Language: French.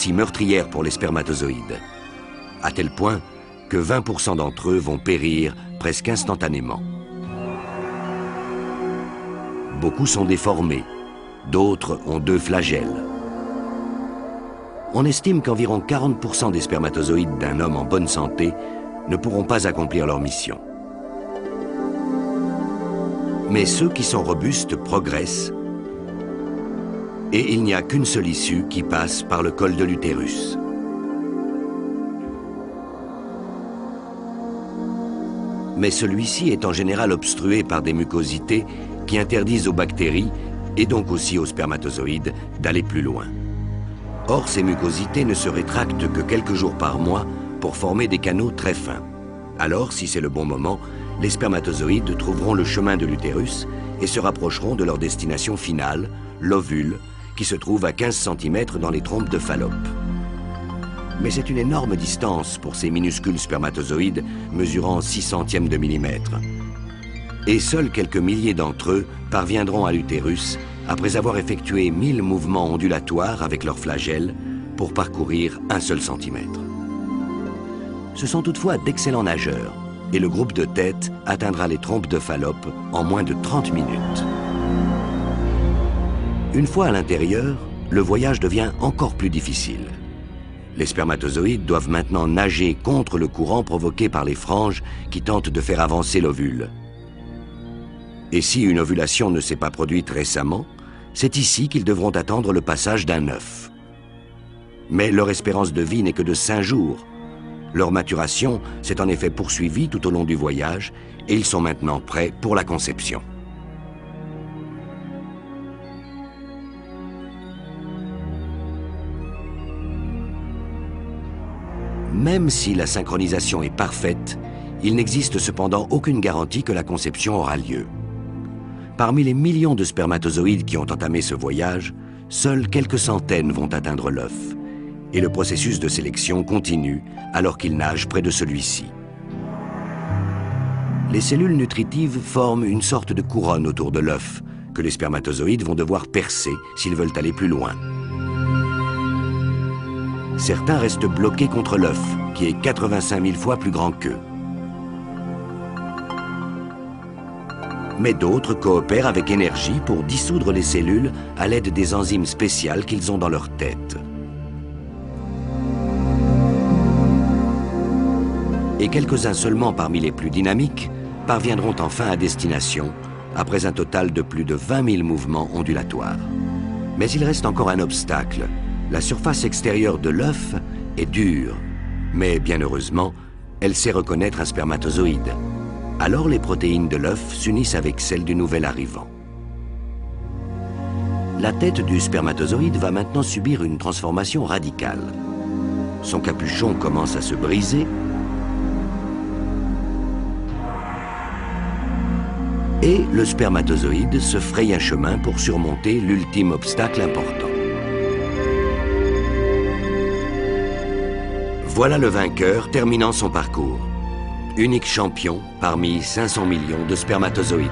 si meurtrières pour les spermatozoïdes, à tel point que 20% d'entre eux vont périr presque instantanément. Beaucoup sont déformés, d'autres ont 2 flagelles. On estime qu'environ 40% des spermatozoïdes d'un homme en bonne santé ne pourront pas accomplir leur mission. Mais ceux qui sont robustes progressent et il n'y a qu'une seule issue qui passe par le col de l'utérus. Mais celui-ci est en général obstrué par des mucosités qui interdisent aux bactéries, et donc aussi aux spermatozoïdes, d'aller plus loin. Or, ces mucosités ne se rétractent que quelques jours par mois pour former des canaux très fins. Alors, si c'est le bon moment, les spermatozoïdes trouveront le chemin de l'utérus et se rapprocheront de leur destination finale, l'ovule, qui se trouve à 15 cm dans les trompes de Fallope. Mais c'est une énorme distance pour ces minuscules spermatozoïdes mesurant 0,06 de millimètre. Et seuls quelques milliers d'entre eux parviendront à l'utérus après avoir effectué 1000 mouvements ondulatoires avec leurs flagelles pour parcourir 1 seul centimètre. Ce sont toutefois d'excellents nageurs et le groupe de tête atteindra les trompes de Fallope en moins de 30 minutes. Une fois à l'intérieur, le voyage devient encore plus difficile. Les spermatozoïdes doivent maintenant nager contre le courant provoqué par les franges qui tentent de faire avancer l'ovule. Et si une ovulation ne s'est pas produite récemment, c'est ici qu'ils devront attendre le passage d'un œuf. Mais leur espérance de vie n'est que de 5 jours. Leur maturation s'est en effet poursuivie tout au long du voyage et ils sont maintenant prêts pour la conception. Même si la synchronisation est parfaite, il n'existe cependant aucune garantie que la conception aura lieu. Parmi les millions de spermatozoïdes qui ont entamé ce voyage, seules quelques centaines vont atteindre l'œuf. Et le processus de sélection continue alors qu'ils nagent près de celui-ci. Les cellules nutritives forment une sorte de couronne autour de l'œuf que les spermatozoïdes vont devoir percer s'ils veulent aller plus loin. Certains restent bloqués contre l'œuf, qui est 85 000 fois plus grand qu'eux. Mais d'autres coopèrent avec énergie pour dissoudre les cellules à l'aide des enzymes spéciales qu'ils ont dans leur tête. Et quelques-uns seulement parmi les plus dynamiques parviendront enfin à destination, après un total de plus de 20 000 mouvements ondulatoires. Mais il reste encore un obstacle. La surface extérieure de l'œuf est dure, mais bien heureusement, elle sait reconnaître un spermatozoïde. Alors les protéines de l'œuf s'unissent avec celles du nouvel arrivant. La tête du spermatozoïde va maintenant subir une transformation radicale. Son capuchon commence à se briser et le spermatozoïde se fraye un chemin pour surmonter l'ultime obstacle important. Voilà le vainqueur terminant son parcours. Unique champion parmi 500 millions de spermatozoïdes.